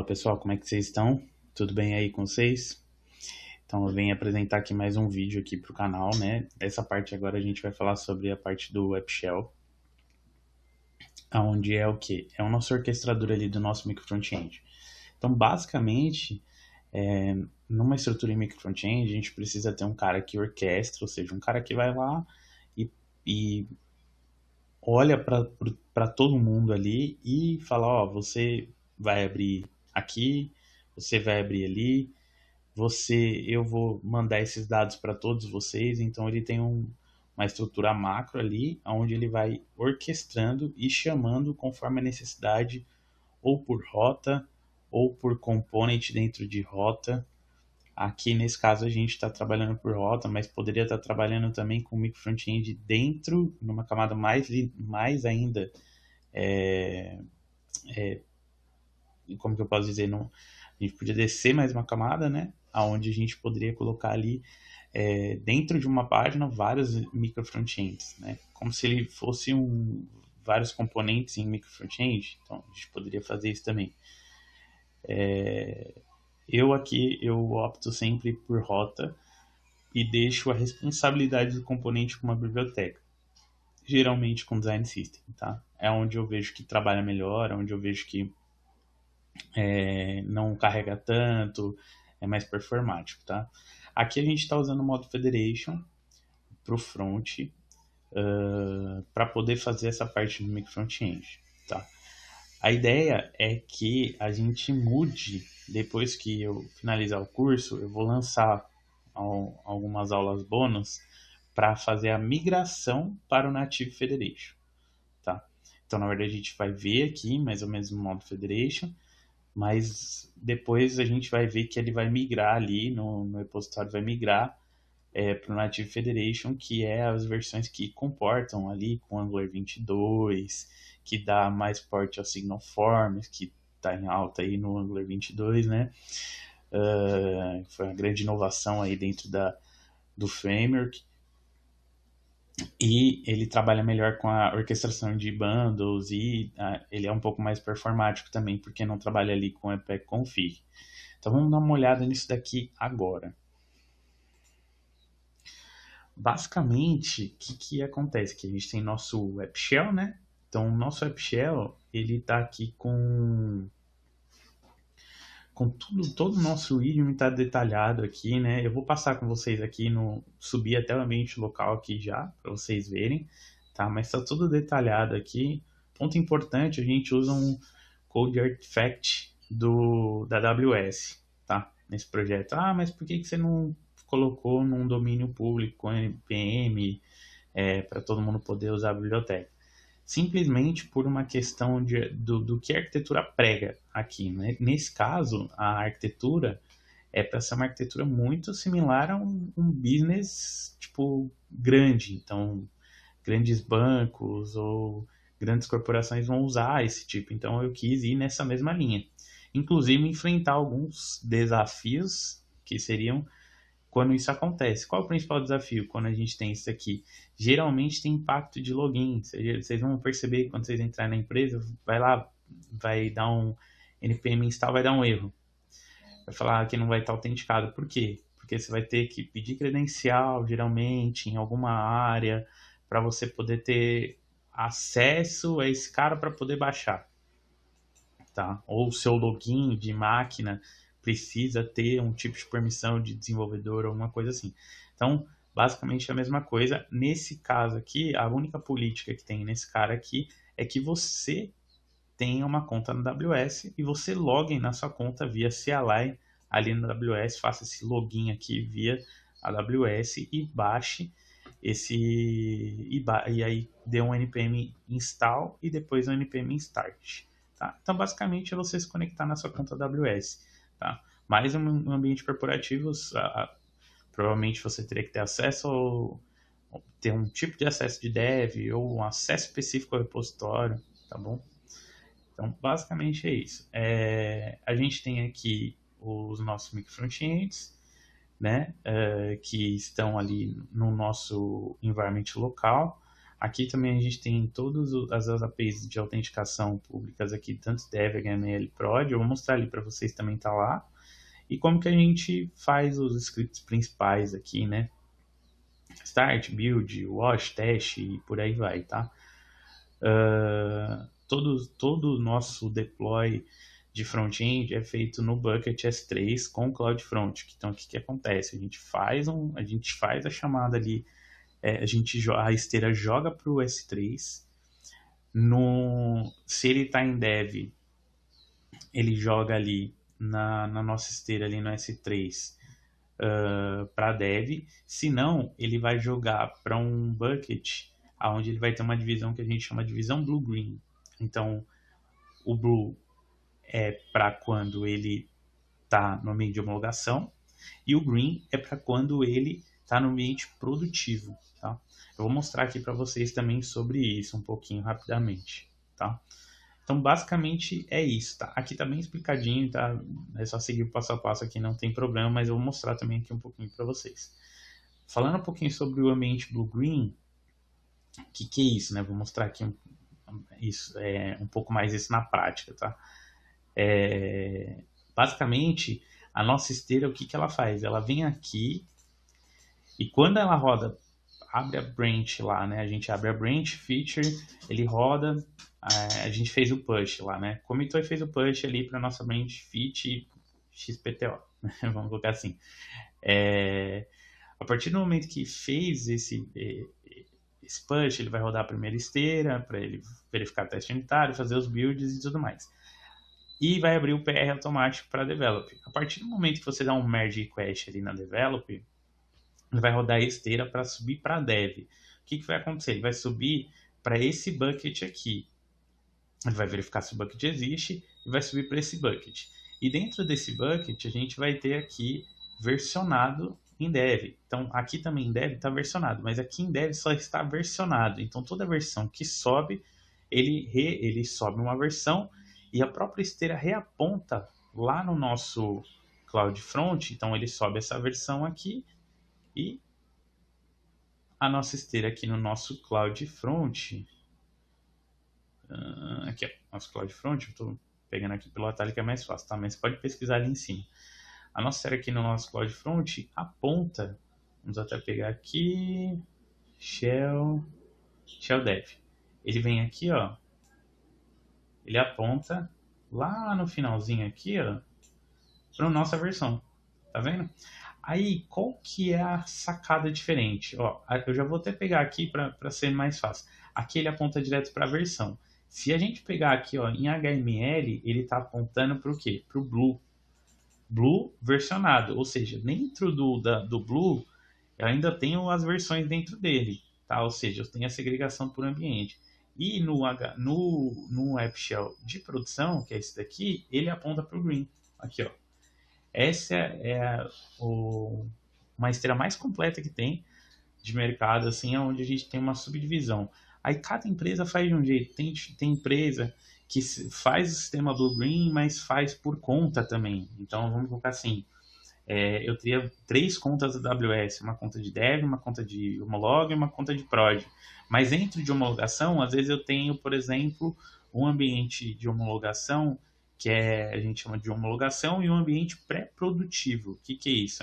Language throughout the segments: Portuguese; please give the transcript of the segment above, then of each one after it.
Fala pessoal, como é que vocês estão? Tudo bem aí com vocês? Então eu venho apresentar aqui mais um vídeo aqui para o canal, né? Essa parte agora a gente vai falar sobre a parte do Web Shell, onde é o que? É o nosso orquestrador ali do nosso micro front-end. Então basicamente, numa estrutura em micro front-end, a gente precisa ter um cara que orquestra, ou seja, um cara que vai lá e olha para todo mundo ali e fala, ó, você vai abrir aqui, você vai abrir ali, eu vou mandar esses dados para todos vocês, então ele tem uma estrutura macro ali, onde ele vai orquestrando e chamando conforme a necessidade, ou por rota, ou por component dentro de rota. Aqui nesse caso a gente está trabalhando por rota, mas poderia estar trabalhando também com micro front-end dentro, numa camada mais ainda, é, como que eu posso dizer, não, a gente podia descer mais uma camada, né? Onde a gente poderia colocar ali dentro de uma página vários micro frontends, né? Como se ele fosse vários componentes em micro frontend. Então a gente poderia fazer isso também. Eu opto sempre por rota e deixo a responsabilidade do componente com uma biblioteca, geralmente com design system, tá? É onde eu vejo que trabalha melhor, é onde eu vejo que não carrega tanto, é mais performático, tá? Aqui a gente está usando o modo Federation para o front, para poder fazer essa parte do micro front-end, tá? A ideia é que a gente mude, depois que eu finalizar o curso, eu vou lançar algumas aulas bônus para fazer a migração para o Native Federation, tá? Então, na verdade, a gente vai ver aqui mais ou menos o modo Federation, mas depois a gente vai ver que ele vai migrar ali no repositório, vai migrar para o Native Federation, que é as versões que comportam ali com Angular 22, que dá mais porte ao Signal Forms, que está em alta aí no Angular 22, né? Foi uma grande inovação aí dentro do framework. E ele trabalha melhor com a orquestração de bundles e ele é um pouco mais performático também, porque não trabalha ali com EPEC Config. Então vamos dar uma olhada nisso daqui agora. Basicamente, o que acontece? Que a gente tem nosso Web Shell, né? Então o nosso Web Shell, ele está aqui com todo o nosso idioma está detalhado aqui, né? Eu vou passar com vocês aqui subir até o ambiente local aqui já, para vocês verem, tá? Mas está tudo detalhado aqui. Ponto importante, a gente usa um Code Artifact da AWS, tá? Nesse projeto. Ah, mas por que você não colocou num domínio público com NPM para todo mundo poder usar a biblioteca? Simplesmente por uma questão do que a arquitetura prega aqui, né? Nesse caso, a arquitetura é para ser uma arquitetura muito similar a um business tipo grande. Então, grandes bancos ou grandes corporações vão usar esse tipo. Então, eu quis ir nessa mesma linha. Inclusive, enfrentar alguns desafios que seriam quando isso acontece. Qual é o principal desafio quando a gente tem isso aqui? Geralmente tem impacto de login. Vocês vão perceber que quando vocês entrarem na empresa, vai lá, vai dar um npm install, vai dar um erro. Vai falar que não vai estar autenticado. Por quê? Porque você vai ter que pedir credencial, geralmente, em alguma área, para você poder ter acesso a esse cara para poder baixar. Tá? Ou o seu login de máquina precisa ter um tipo de permissão de desenvolvedor ou alguma coisa assim. Então, basicamente é a mesma coisa. Nesse caso aqui, a única política que tem nesse cara aqui é que você tenha uma conta na AWS e você logue na sua conta via CLI ali na AWS, faça esse login aqui via AWS e baixe e aí dê um npm install e depois um npm start. Tá? Então, basicamente, é você se conectar na sua conta AWS. Tá? Mais um ambiente corporativo, provavelmente você teria que ter acesso ou ter um tipo de acesso de dev ou um acesso específico ao repositório, tá bom? Então, basicamente é isso. A gente tem aqui os nossos micro frontends, né, que estão ali no nosso environment local. Aqui também a gente tem todas as APIs de autenticação públicas aqui, tanto Dev, HTML, Prod. Eu vou mostrar ali para vocês também tá lá. E como que a gente faz os scripts principais aqui, né? Start, build, wash, teste e por aí vai, tá? Todo o nosso deploy de front-end é feito no Bucket S3 com CloudFront. Então, o que, que acontece? A gente faz a chamada ali, a esteira joga para o S3. Se ele está em dev, ele joga ali na nossa esteira ali no S3 para dev. Se não, ele vai jogar para um bucket, onde ele vai ter uma divisão que a gente chama de divisão blue-green. Então, o blue é para quando ele está no ambiente de homologação e o green é para quando ele está no ambiente produtivo. Tá? Eu vou mostrar aqui para vocês também sobre isso um pouquinho rapidamente. Tá? Então, basicamente é isso, tá? Aqui tá bem explicadinho, tá? É só seguir o passo a passo aqui, não tem problema, mas eu vou mostrar também aqui um pouquinho para vocês. Falando um pouquinho sobre o ambiente blue-green, o que é isso, né? Vou mostrar aqui um pouco mais isso na prática, tá? Basicamente, a nossa esteira, o que ela faz? Ela vem aqui e quando ela roda, abre a branch lá, né? A gente abre a branch, feature, ele roda, a gente fez o push lá, né? Comitou e fez o push ali para nossa branch fit XPTO, vamos colocar assim. A partir do momento que fez esse push, ele vai rodar a primeira esteira para ele verificar o teste unitário, fazer os builds e tudo mais. E vai abrir o PR automático para develop. A partir do momento que você dá um merge request ali na develop, ele vai rodar a esteira para subir para dev. O que vai acontecer? Ele vai subir para esse bucket aqui. Ele vai verificar se o bucket existe e vai subir para esse bucket. E dentro desse bucket, a gente vai ter aqui versionado em dev. Então, aqui também em dev está versionado, mas aqui em dev só está versionado. Então, toda versão que sobe, ele sobe uma versão e a própria esteira reaponta lá no nosso CloudFront. Então, ele sobe essa versão aqui e a nossa esteira aqui no nosso CloudFront. Aqui, ó, nosso CloudFront, eu estou pegando aqui pelo atalho que é mais fácil, tá? Mas você pode pesquisar ali em cima. A nossa esteira aqui no nosso CloudFront aponta, vamos até pegar aqui, Shell Dev. Ele vem aqui, ó, ele aponta lá no finalzinho aqui, ó, para a nossa versão, tá vendo? Aí, qual que é a sacada diferente? Ó, eu já vou até pegar aqui para ser mais fácil. Aqui ele aponta direto para a versão. Se a gente pegar aqui, ó, em HTML, ele está apontando para o quê? Para o Blue. Blue versionado, ou seja, dentro do Blue, eu ainda tenho as versões dentro dele, tá? Ou seja, eu tenho a segregação por ambiente. E no App Shell de produção, que é esse daqui, ele aponta para o Green. Aqui, ó. Essa é uma esteira mais completa que tem de mercado, assim, onde a gente tem uma subdivisão. Aí cada empresa faz de um jeito. Tem empresa que faz o sistema Blue-Green, mas faz por conta também. Então, vamos colocar assim, eu teria 3 contas da AWS, uma conta de Dev, uma conta de Homolog e uma conta de Prod. Mas dentro de homologação, às vezes eu tenho, por exemplo, um ambiente de homologação que a gente chama de homologação e um ambiente pré-produtivo. O que é isso?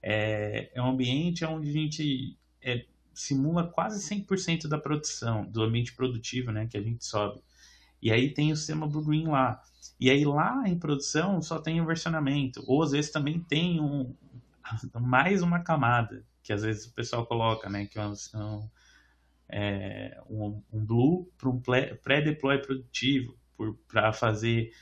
É um ambiente onde a gente simula quase 100% da produção, do ambiente produtivo, né, que a gente sobe. E aí tem o sistema Blue-Green lá. E aí lá em produção só tem o versionamento. Ou às vezes também tem mais uma camada, que às vezes o pessoal coloca, né, que um Blue para um pré-deploy produtivo, para fazer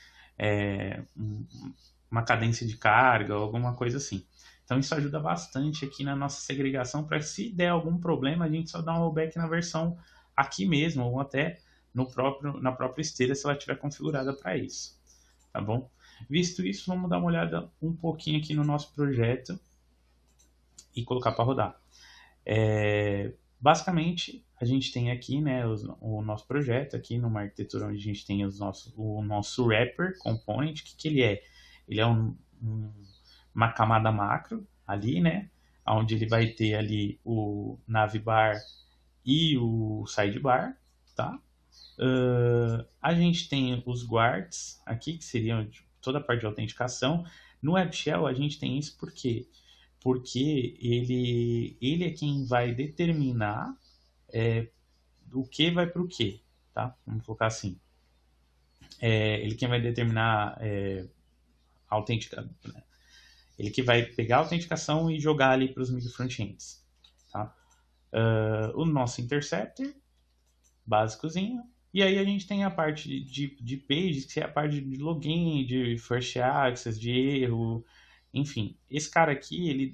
uma cadência de carga ou alguma coisa assim. Então isso ajuda bastante aqui na nossa segregação para se der algum problema a gente só dá um rollback na versão aqui mesmo ou até na própria esteira se ela estiver configurada para isso, tá bom? Visto isso, vamos dar uma olhada um pouquinho aqui no nosso projeto e colocar para rodar. Basicamente, a gente tem aqui, né, o nosso projeto aqui numa arquitetura onde a gente tem o nosso wrapper component. O que ele é? Ele é uma camada macro ali, né, onde ele vai ter ali o navbar e o sidebar, tá? A gente tem os guards aqui, que seriam toda a parte de autenticação. No WebShell, a gente tem isso por quê? Porque ele é quem vai determinar o que vai para o que, tá? Vamos colocar assim. Ele quem vai determinar a autenticação. Ele que vai pegar a autenticação e jogar ali para os micro frontends, tá? O nosso interceptor, básicozinho. E aí a gente tem a parte de pages, que é a parte de login, de first access, de erro, enfim. Esse cara aqui,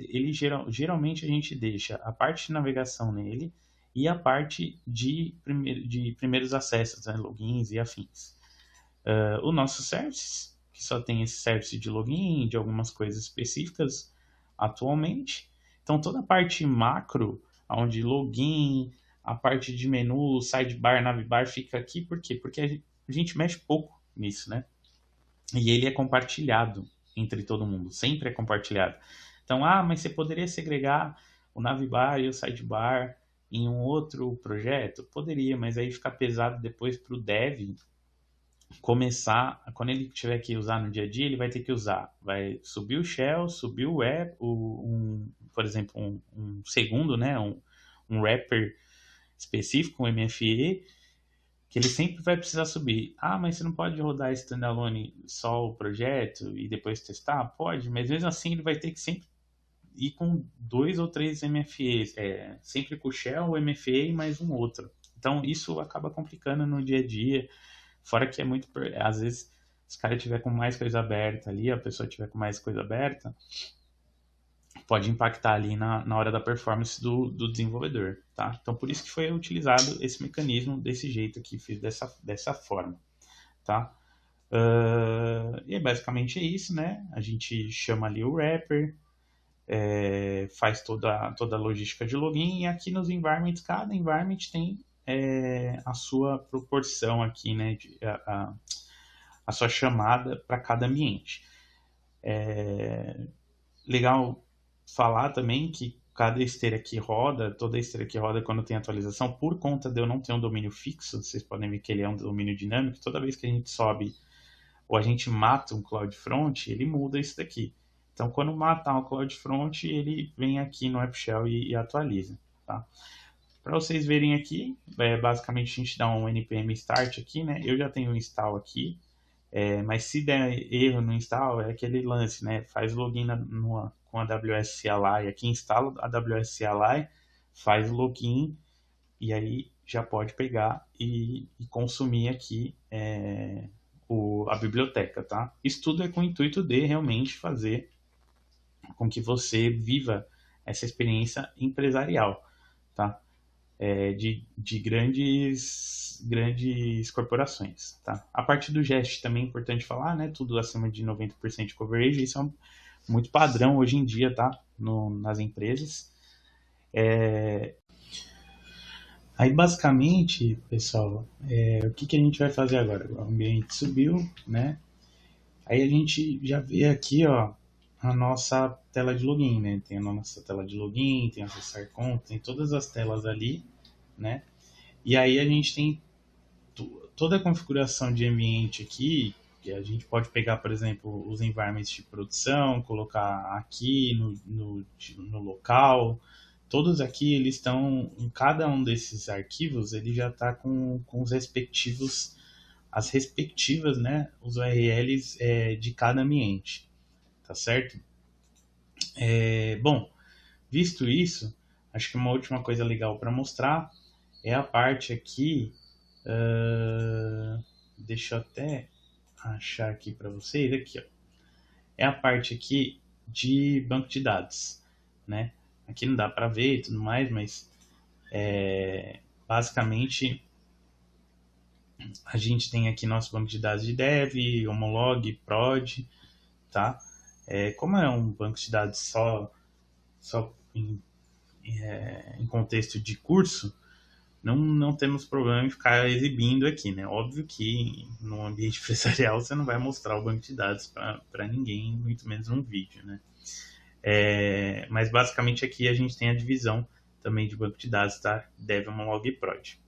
geralmente a gente deixa a parte de navegação nele e a parte de primeiros acessos, né, logins e afins. O nosso service, que só tem esse service de login, de algumas coisas específicas atualmente. Então toda a parte macro, onde login, a parte de menu, sidebar, navbar fica aqui, por quê? Porque a gente mexe pouco nisso, né? E ele é compartilhado entre todo mundo, sempre é compartilhado. Então, mas você poderia segregar o navbar e o sidebar em um outro projeto? Poderia, mas aí fica pesado depois para o dev começar, quando ele tiver que usar no dia a dia, ele vai ter que usar, vai subir o shell, subir o wrap, por exemplo, um segundo, né, um wrapper específico, um MFE, que ele sempre vai precisar subir. Mas você não pode rodar standalone só o projeto e depois testar? Pode, mas mesmo assim ele vai ter que sempre ir com 2 ou 3 MFEs, sempre com o shell, o MFE e mais um outro. Então isso acaba complicando no dia a dia. Fora que é muito. Às vezes, se o cara tiver com mais coisa aberta ali, a pessoa tiver com mais coisa aberta, pode impactar ali na hora da performance do desenvolvedor, tá? Então, por isso que foi utilizado esse mecanismo desse jeito aqui, fiz dessa forma, tá? E basicamente é isso, né? A gente chama ali o wrapper, faz toda a logística de login, e aqui nos environments, cada environment tem a sua proporção aqui, né, a sua chamada para cada ambiente. Legal falar também que cada esteira que roda, toda esteira que roda quando tem atualização, por conta de eu não ter um domínio fixo, vocês podem ver que ele é um domínio dinâmico, toda vez que a gente sobe ou a gente mata um CloudFront, ele muda isso daqui. Então, quando matar um CloudFront, ele vem aqui no AppShell e atualiza, tá? Para vocês verem aqui, basicamente a gente dá um npm start aqui, né? Eu já tenho um install aqui, mas se der erro no install, é aquele lance, né? Faz login com a AWS CLI, aqui instala a AWS CLI, faz login e aí já pode pegar e consumir aqui a biblioteca, tá? Isso tudo é com o intuito de realmente fazer com que você viva essa experiência empresarial, tá? De grandes corporações, tá? A parte do GEST também é importante falar, né? Tudo acima de 90% de coverage, isso é muito padrão hoje em dia, tá? Nas empresas. Aí, basicamente, pessoal, o que a gente vai fazer agora? O ambiente subiu, né? Aí a gente já vê aqui, ó, a nossa tela de login, né? Tem a nossa tela de login, tem acessar conta, tem todas as telas ali, né? E aí a gente tem toda a configuração de ambiente aqui, que a gente pode pegar, por exemplo, os environments de produção, colocar aqui no local. Todos aqui, eles estão, em cada um desses arquivos, ele já está com os respectivos, as respectivas, né, os URLs de cada ambiente, tá certo? Bom, visto isso, acho que uma última coisa legal para mostrar é a parte aqui, deixa eu até achar aqui para vocês, aqui, ó. É a parte aqui de banco de dados, né? Aqui não dá para ver e tudo mais, mas basicamente a gente tem aqui nosso banco de dados de dev, homolog, prod, tá? Como é um banco de dados só em contexto de curso, não temos problema em ficar exibindo aqui, né? Óbvio que no ambiente empresarial você não vai mostrar o banco de dados para ninguém, muito menos num vídeo, né? Mas basicamente aqui a gente tem a divisão também de banco de dados da Debian Log Prod.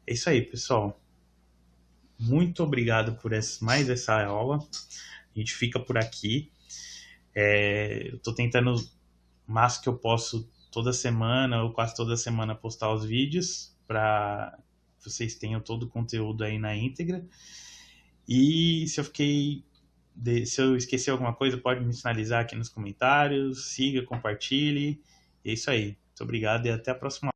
É isso aí, pessoal. Muito obrigado por mais essa aula. A gente fica por aqui. Eu estou tentando o máximo que eu posso toda semana ou quase toda semana postar os vídeos para vocês tenham todo o conteúdo aí na íntegra. E se eu esqueci alguma coisa, pode me sinalizar aqui nos comentários. Siga, compartilhe. É isso aí. Muito obrigado e até a próxima.